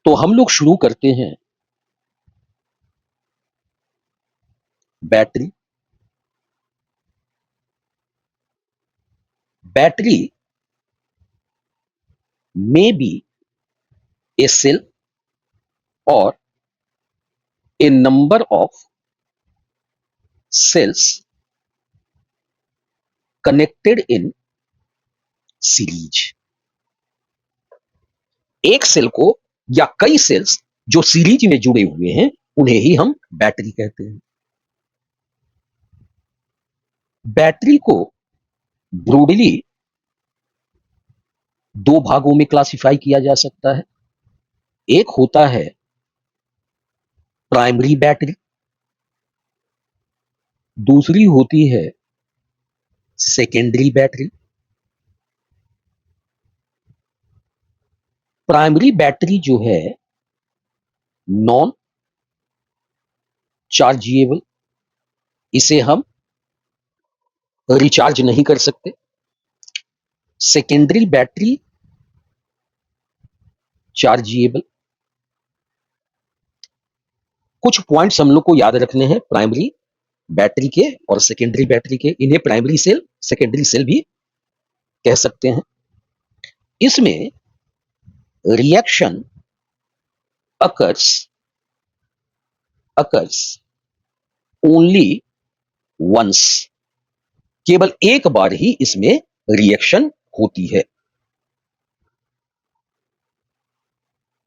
तो हम लोग शुरू करते हैं battery. Battery may be a cell or a number of cells connected in series। एक सेल को या कई सेल्स जो सीरीज में जुड़े हुए हैं उन्हें ही हम बैटरी कहते हैं। बैटरी को ब्रॉडली दो भागों में क्लासिफाई किया जा सकता है। एक होता है प्राइमरी बैटरी, दूसरी होती है सेकेंडरी बैटरी। प्राइमरी बैटरी जो है नॉन चार्जेबल, इसे हम रिचार्ज नहीं कर सकते। Secondary battery chargeable. कुछ पॉइंट्स हम लोग को याद रखने हैं प्राइमरी बैटरी के और सेकेंडरी बैटरी के। इन्हें प्राइमरी सेल, सेकेंडरी सेल भी कह सकते हैं। इसमें रिएक्शन अकर्स ओनली वंस, केवल एक बार ही इसमें रिएक्शन होती है।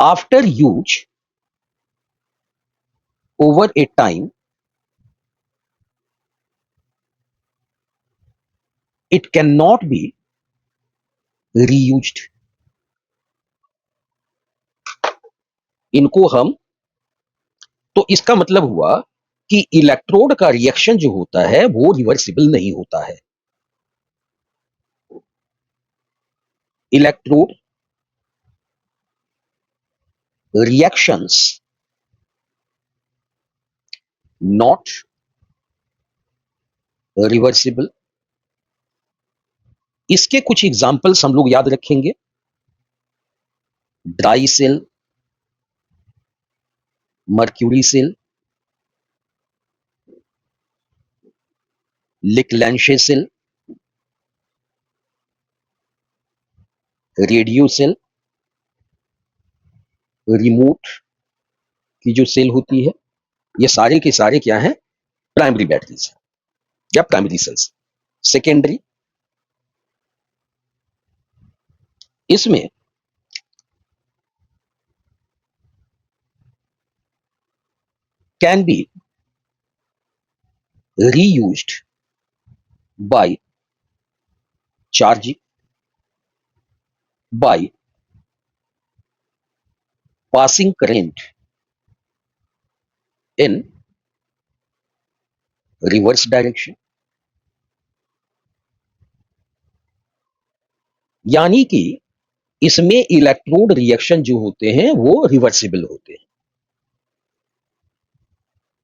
After use over A time it can not be reused. इनको हम, तो इसका मतलब हुआ कि इलेक्ट्रोड का रिएक्शन जो होता है वो रिवर्सिबल नहीं होता है। Electrode reactions not reversible. इसके कुछ एग्जांपल्स हम लोग याद रखेंगे। Dry cell, mercury cell, Leclanche cell, radio cell, remote की जो सेल होती है, ये सारे के सारे क्या हैं? प्राइमरी बैटरीज या प्राइमरी सेल्स। सेकेंडरी, इसमें can be reused by charging, by passing current in reverse direction। यानी कि इसमें इलेक्ट्रोड रिएक्शन जो होते हैं वो रिवर्सिबल होते हैं।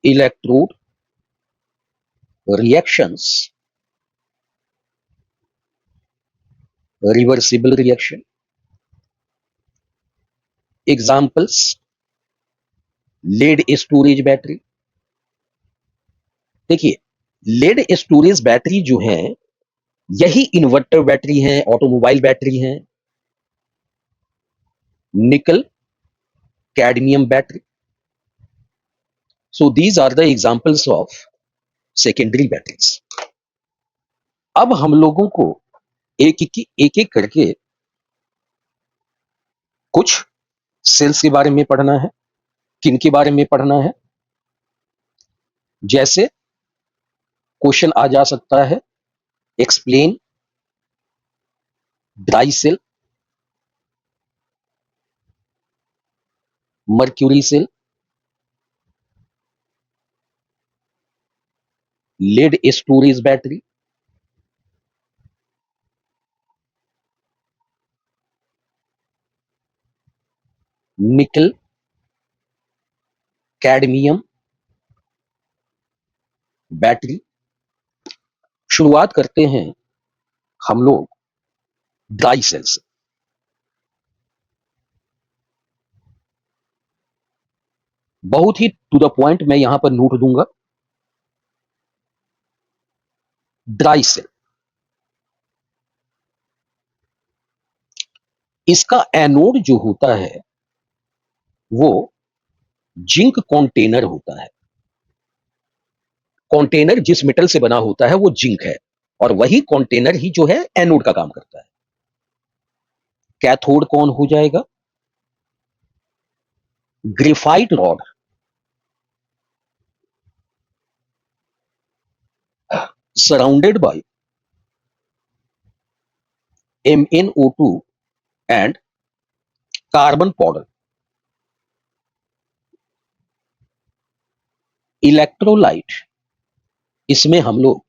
Electrode reactions reversible reaction. Examples, lead storage battery. देखिए, लेड स्टोरेज बैटरी जो है यही इन्वर्टर बैटरी है, ऑटोमोबाइल बैटरी है। Nickel cadmium battery. So these are the examples of secondary batteries. अब हम लोगों को एक एक करके कुछ सेल्स के बारे में पढ़ना है। किन के बारे में पढ़ना है? जैसे क्वेश्चन आ जा सकता है, explain dry cell, mercury cell, lead storage battery, nickel cadmium battery. शुरुआत करते हैं हम लोग ड्राई सेल से। बहुत ही टू द पॉइंट मैं यहां पर नोट दूंगा, ड्राई सेल। इसका एनोड जो होता है वो जिंक कंटेनर होता है। कंटेनर जिस मेटल से बना होता है वो जिंक है, और वही कंटेनर ही जो है एनोड का काम करता है। कैथोड कौन हो जाएगा? Graphite rod surrounded by MnO2 and carbon powder. Electrolyte, इसमें हम लोग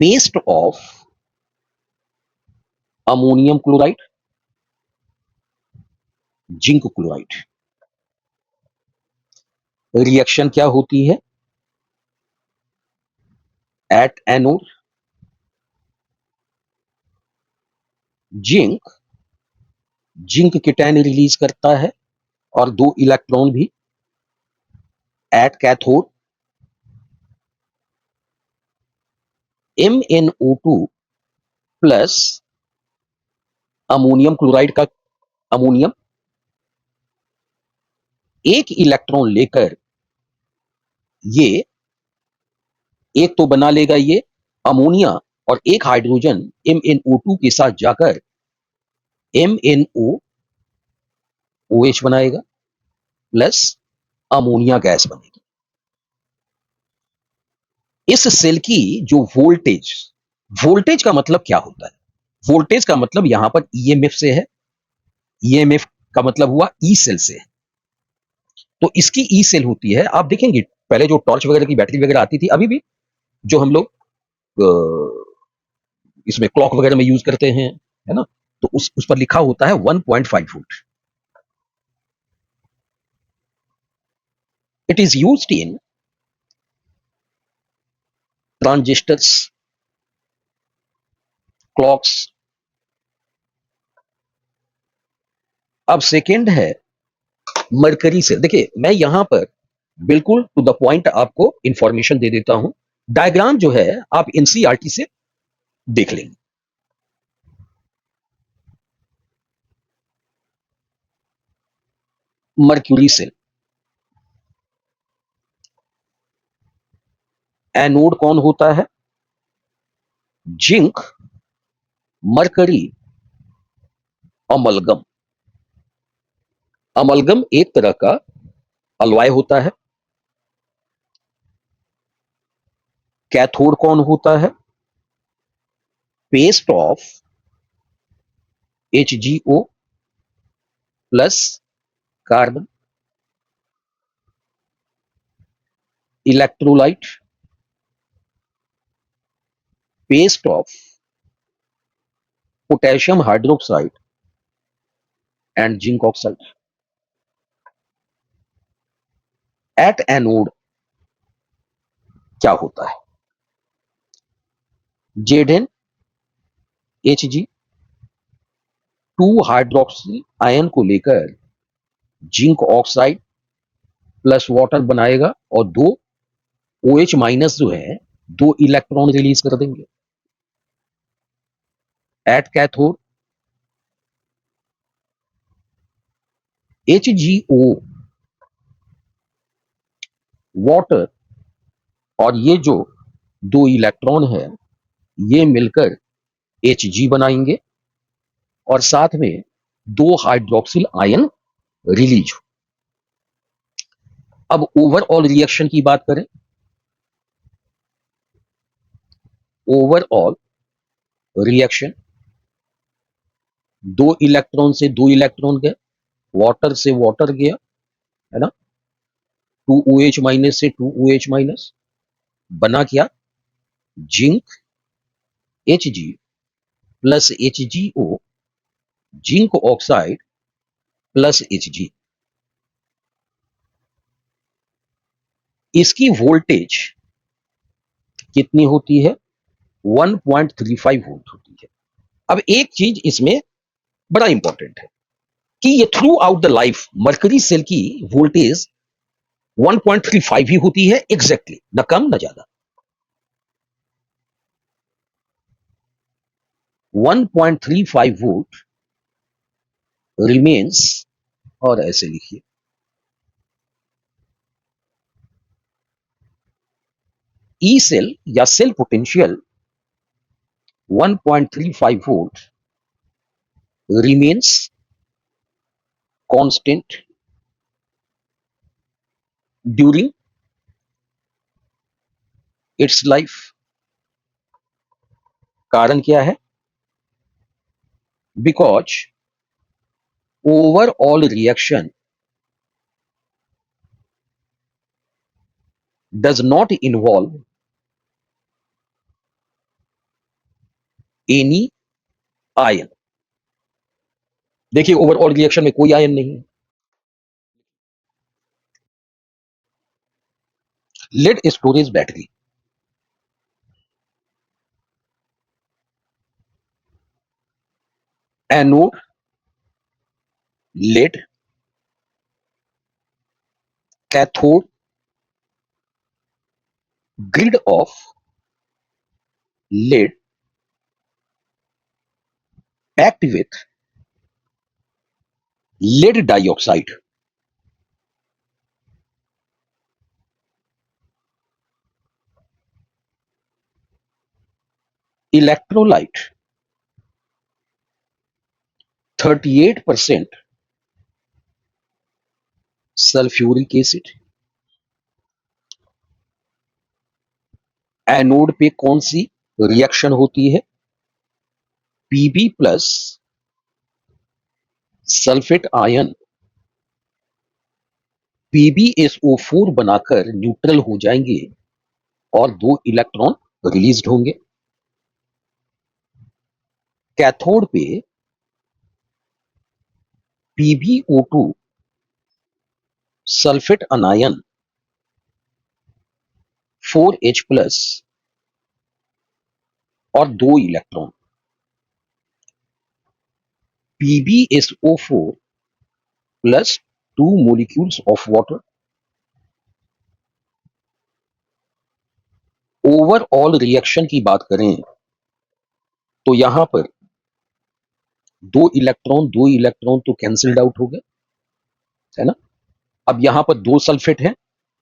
paste of ammonium chloride, zinc chloride. Reaction क्या होती है? At anode zinc zinc cation release करता है और 2 इलेक्ट्रॉन भी। At cathode MnO2 plus ammonium chloride का अमोनियम एक इलेक्ट्रॉन लेकर ये एक तो बना लेगा ये अमोनिया, और एक हाइड्रोजन MnO2 के साथ जाकर MnOOH बनाएगा प्लस अमोनिया गैस बनेगी। इस सेल की जो वोल्टेज, वोल्टेज का मतलब क्या होता है? वोल्टेज का मतलब यहां पर EMF से है। EMF का मतलब हुआ ई सेल से है। तो इसकी ई सेल होती है, आप देखेंगे पहले जो टॉर्च वगैरह की बैटरी वगैरह आती थी, अभी भी जो हम लोग इसमें क्लॉक वगैरह में यूज करते हैं, है ना, तो उस पर लिखा होता है 1.5 volt. It is used in transistors, clocks. अब सेकेंड है मरकरी सेल। देखिए मैं यहां पर बिल्कुल टू द पॉइंट आपको इंफॉर्मेशन दे देता हूं। डायग्राम जो है आप एनसीईआरटी से देख लेंगे। मर्क्यूरी सेल, एनोड कौन होता है? Zinc mercury amalgam. अमलगम एक तरह का अलॉय होता है। कैथोड कौन होता है? Paste of HgO plus carbon. Electrolyte, paste of potassium hydroxide and zinc oxide. At anode क्या होता है? ZnHg 2 हाइड्रोक्सिल आयन को लेकर जिंक ऑक्साइड प्लस वाटर बनाएगा, और 2 OH माइनस जो है 2 इलेक्ट्रॉन रिलीज कर देंगे। एट कैथोड HgO वाटर और ये जो 2 इलेक्ट्रॉन है ये मिलकर Hg बनाएंगे, और साथ में 2 हाइड्रोक्सिल आयन रिलीज। अब ओवरऑल रिएक्शन की बात करें। ओवरऑल रिएक्शन 2 इलेक्ट्रॉन से 2 इलेक्ट्रॉन गए, वाटर से वाटर गया, है ना, 2OH माइनस से 2OH माइनस, बना क्या? Zinc Hg plus HgO zinc oxide plus Hg। इसकी वोल्टेज कितनी होती है? 1.35 वोल्ट होती है। अब एक चीज इसमें बड़ा इंपॉर्टेंट है, कि ये throughout the life mercury cell की वोल्टेज 1.35 ही होती है एग्जैक्टली, न कम न ज्यादा। 1.35 वोल्ट रिमेन्स, और ऐसे लिखिए, ई सेल या cell potential 1.35 volt remains constant during its life। कारण क्या है? Because overall reaction does not involve any ion। देखिए ओवरऑल रिएक्शन में कोई आयन नहीं है। Lead storage battery, anode lead, cathode grid of lead packed with lead dioxide. Electrolyte 38% sulphuric acid. Anode पे कौन सी रिएक्शन होती है? PB plus sulphate ion PbSO4 बनाकर न्यूट्रल हो जाएंगे और 2 इलेक्ट्रॉन रिलीज होंगे। कैथोड पे PbO2 सल्फेट अनायन 4H प्लस और 2 electron. PbSO4 plus 2 molecules of water. Overall reaction की बात करें तो यहां पर 2 इलेक्ट्रॉन तो कैंसिल्ड आउट हो गए, है ना। अब यहां पर 2 सल्फेट हैं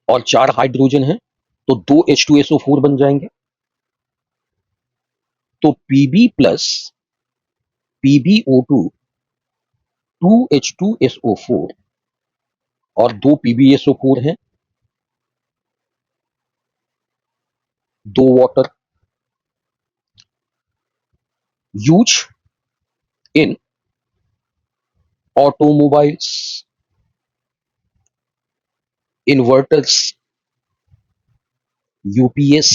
और 4 हाइड्रोजन हैं, तो 2 H2SO4 बन जाएंगे। तो Pb प्लस PbO2 2H2SO4 और 2 PbSO4 हैं, 2 water. Use in automobiles, inverters, UPS.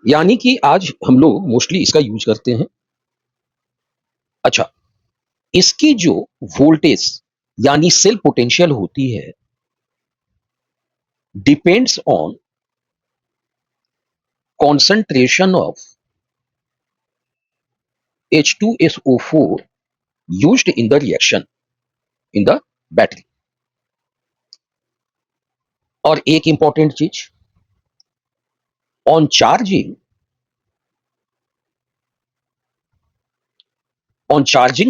यानी कि आज हम लोग मोस्टली इसका यूज करते हैं। अच्छा, इसकी जो वोल्टेज यानी सेल पोटेंशियल होती है depends on concentration of H2SO4 used in the reaction in the battery। और एक इंपॉर्टेंट चीज, on charging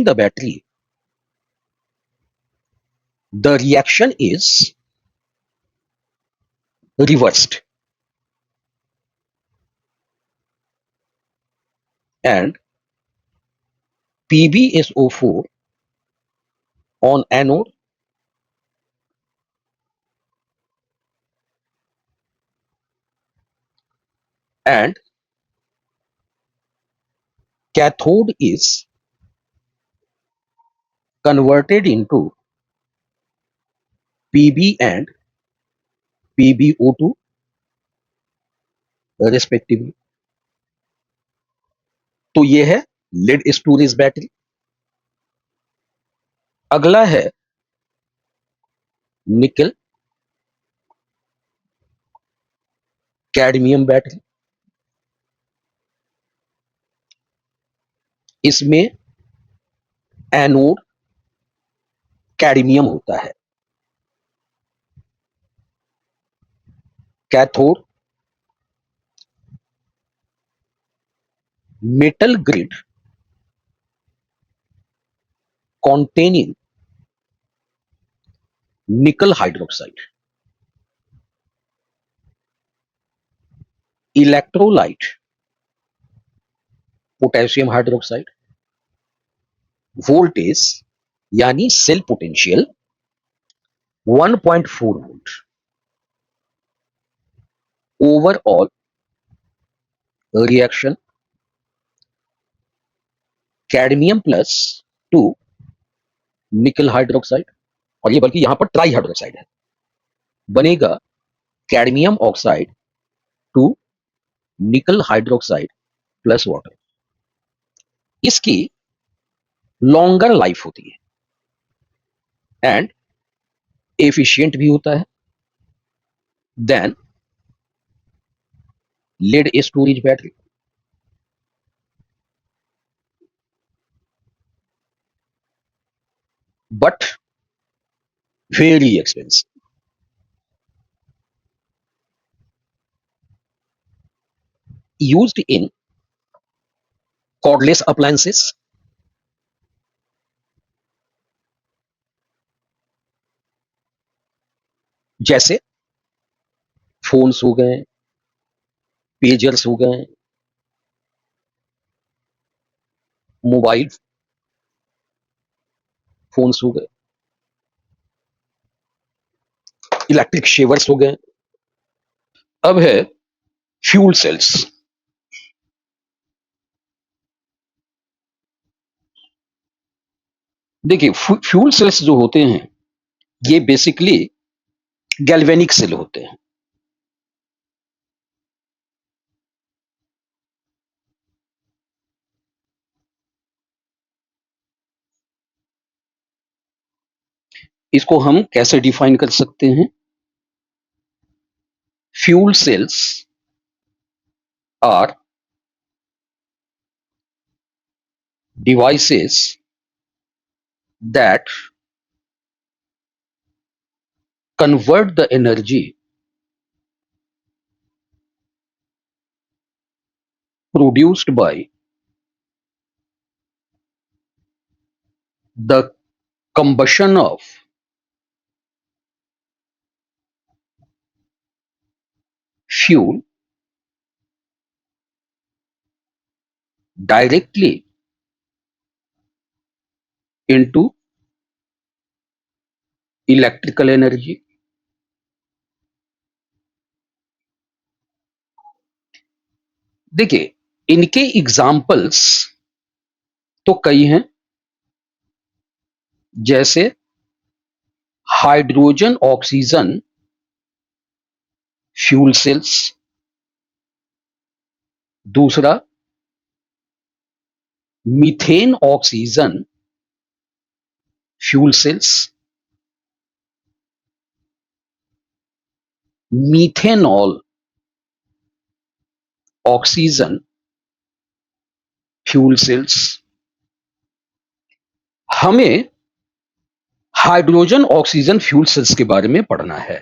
the battery the reaction is reversed and PbSO4 on anode and cathode is converted into Pb and PbO2 respectively। तो ये है lead storage battery. अगला है nickel cadmium battery. इसमें anode cadmium होता है, cathode metal grid containing nickel hydroxide, electrolyte potassium hydroxide, voltage यानी cell potential 1.4 volt, overall reaction cadmium plus 2 nickel hydroxide, और ये बल्कि यहां पर ट्राई हाइड्रोक्साइड है, बनेगा cadmium oxide 2 nickel hydroxide plus water. इसकी लॉन्गर लाइफ होती है एंड एफिशिएंट भी होता है than lead storage battery. But very expensive. Used in cordless appliances, जैसे फोन्स हो गए, पेजर्स हो गए, मोबाइल फोन्स हो गए, इलेक्ट्रिक शेवर्स हो गए। अब है फ्यूल सेल्स। देखिए फ्यूल सेल्स जो होते हैं ये बेसिकली गैल्वेनिक सेल होते हैं। इसको हम कैसे डिफाइन कर सकते हैं? Fuel cells are devices that convert the energy produced by the combustion of fuel directly into electrical energy। देखिए इनके एग्जाम्पल्स तो कई हैं, जैसे हाइड्रोजन ऑक्सीजन फ्यूल सेल्स, दूसरा methane oxygen fuel cells, methanol oxygen fuel cells. हमें hydrogen oxygen fuel cells के बारे में पढ़ना है,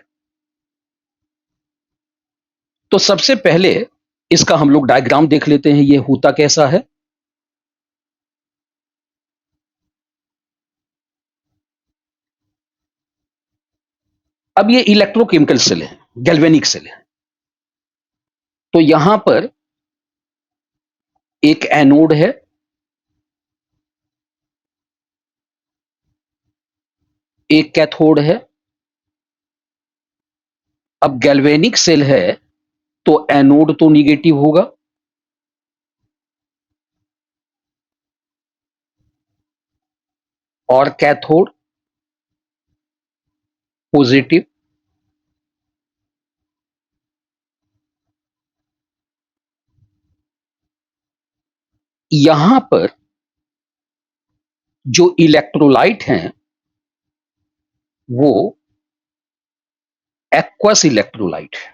तो सबसे पहले इसका हम लोग डायग्राम देख लेते हैं, ये होता कैसा है। अब ये इलेक्ट्रोकेमिकल सेल है, गैल्वेनिक सेल है, तो यहां पर एक एनोड है, एक कैथोड है। अब गैल्वेनिक सेल है तो एनोड तो निगेटिव होगा और कैथोड पॉजिटिव। यहां पर जो इलेक्ट्रोलाइट हैं वो एक्वस इलेक्ट्रोलाइट है।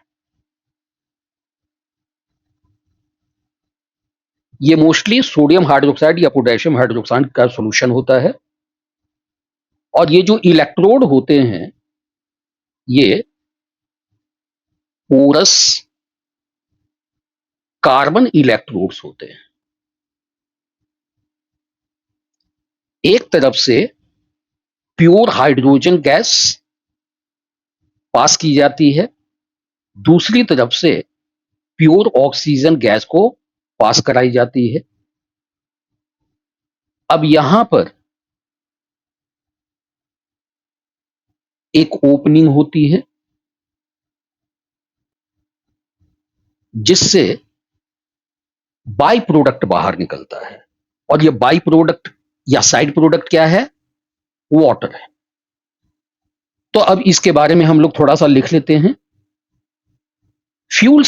ये मोस्टली सोडियम हाइड्रोक्साइड या पोटेशियम हाइड्रोक्साइड का सॉल्यूशन होता है। और ये जो इलेक्ट्रोड होते हैं ये पोरस कार्बन इलेक्ट्रोड्स होते हैं। एक तरफ से प्योर हाइड्रोजन गैस पास की जाती है, दूसरी तरफ से प्योर ऑक्सीजन गैस को पास कराई जाती है। अब यहां पर एक ओपनिंग होती है जिससे बाई प्रोडक्ट बाहर निकलता है, और ये बाई प्रोडक्ट या साइड प्रोडक्ट क्या है? वाटर है। तो अब इसके बारे में हम लोग थोड़ा सा लिख लेते हैं। Fuel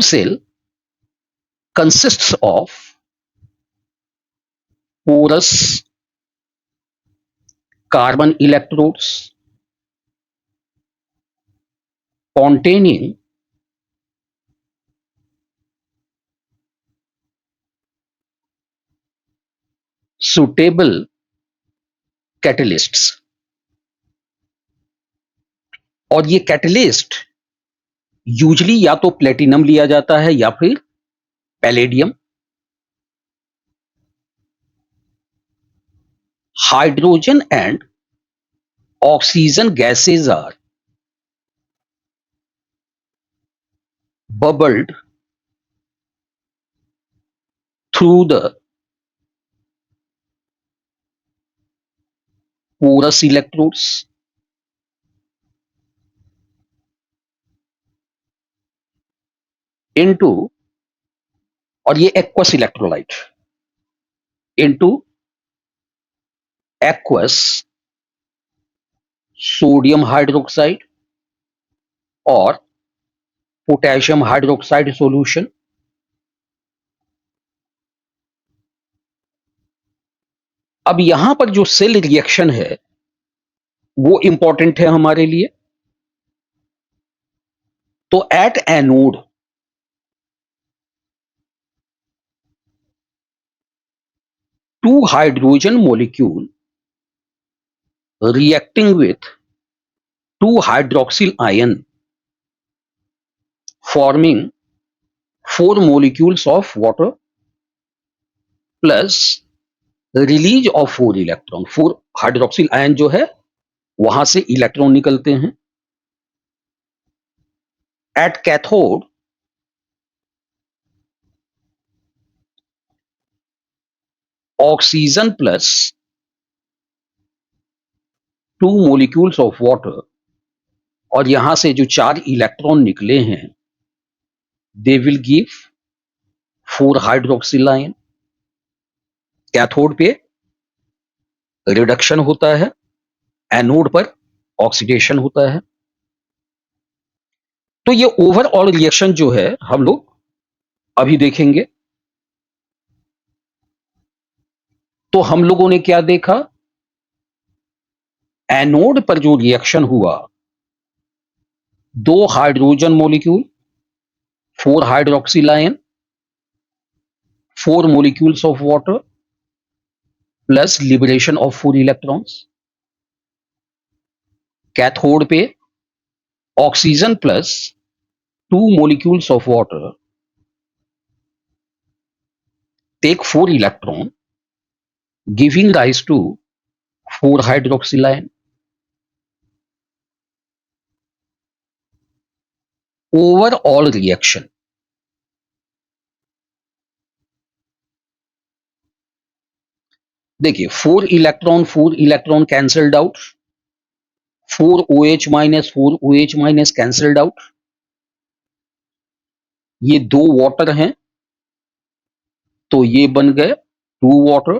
cell consists of porous carbon electrodes containing suitable catalysts। और ये कैटलिस्ट यूजली या तो प्लेटिनम लिया जाता है या फिर palladium. Hydrogen and oxygen gases are bubbled through the porous electrodes into, और ये aqueous electrolyte, into aqueous sodium hydroxide और पोटेशियम हाइड्रोक्साइड सॉल्यूशन। अब यहां पर जो सेल रिएक्शन है वो इंपॉर्टेंट है हमारे लिए। तो at anode two hydrogen molecule reacting with two hydroxyl ion forming 4 molecules of water plus release of 4 electron। 4 hydroxyl ion जो है वहां से इलेक्ट्रॉन निकलते हैं। At cathode oxygen plus 2 molecules of water, और यहां से जो 4 इलेक्ट्रॉन निकले हैं they will give 4 hydroxyl ion. Cathode पे रिडक्शन होता है, एनोड पर ऑक्सीडेशन होता है। तो ये ओवरऑल रिएक्शन जो है हम लोग अभी देखेंगे। तो हम लोगों ने क्या देखा? एनोड पर जो रिएक्शन हुआ 2 hydrogen molecule 4 hydroxyl ion 4 molecules of water plus liberation of 4 electrons. Cathode पे oxygen plus 2 molecules of water take 4 electron giving rise to 4 hydroxyl ion. Overall reaction देखिए 4 electron cancelled out, 4 OH- cancelled out. ये 2 water हैं तो ये बन गए 2 water.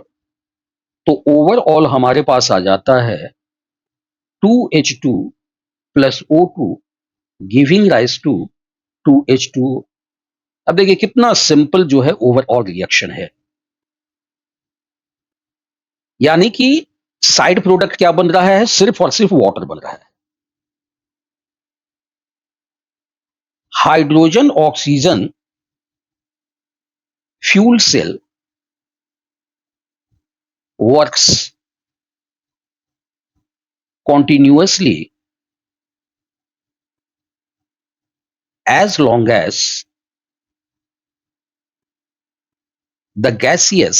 तो overall हमारे पास आ जाता है 2H2 plus O2 giving rise to 2H2O। अब देखिए कितना सिंपल जो है ओवरऑल रिएक्शन है। यानी कि साइड प्रोडक्ट क्या बन रहा है? सिर्फ और सिर्फ वाटर बन रहा है। Hydrogen oxygen fuel cell works continuously as long as the gaseous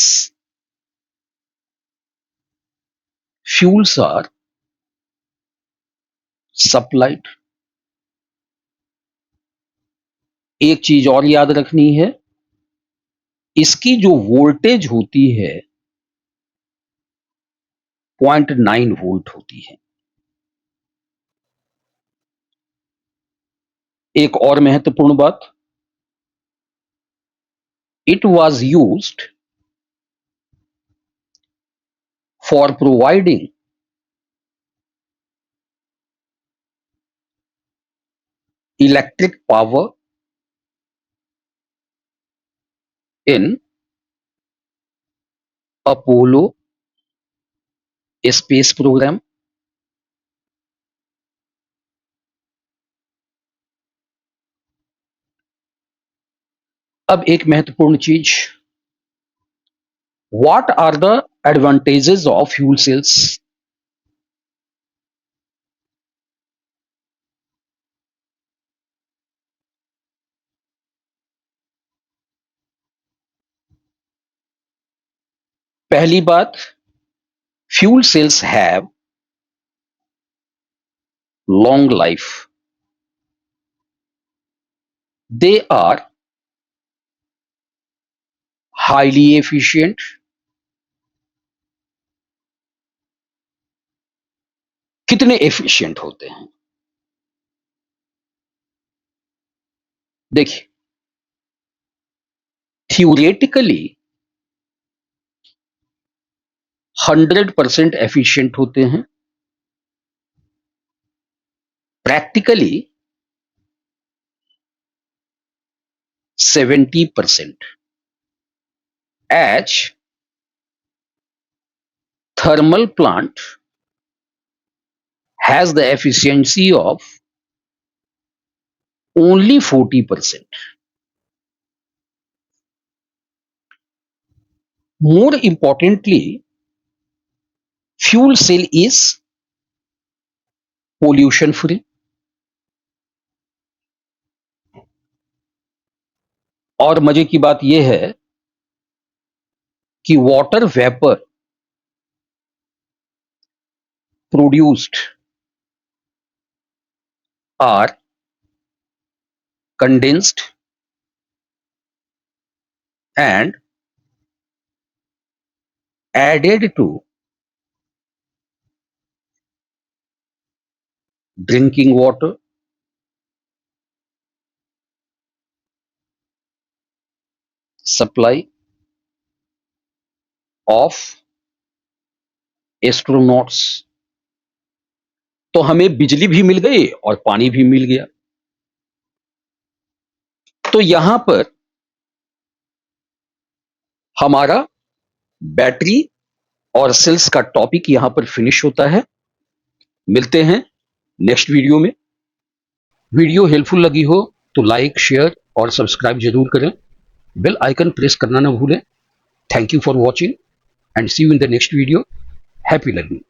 fuels are supplied। एक चीज और याद रखनी है, इसकी जो वोल्टेज होती है 0.9 वोल्ट होती है। एक और महत्वपूर्ण बात, it was used for providing electric power in Apollo space programme. अब एक महत्वपूर्ण चीज, what are the advantages of fuel cells? पहली बात, fuel cells have long life, they are highly efficient, कितने एफिशिएंट होते हैं? देखिए, थियोरेटिकली 100% एफिशिएंट होते हैं, practically 70%, as thermal plant has the efficiency of only 40%. More importantly, fuel cell is pollution free, और मजे की बात यह है कि water vapour produced are condensed and added to drinking water, supply of astronauts। तो हमें बिजली भी मिल गई और पानी भी मिल गया। तो यहां पर हमारा बैटरी और सेल्स का टॉपिक यहां पर फिनिश होता है। मिलते हैं नेक्स्ट वीडियो में। वीडियो हेल्पफुल लगी हो तो लाइक, शेयर और सब्सक्राइब जरूर करें। बेल आइकन प्रेस करना ना भूलें। Thank you for watching and see you in the next video. Happy learning.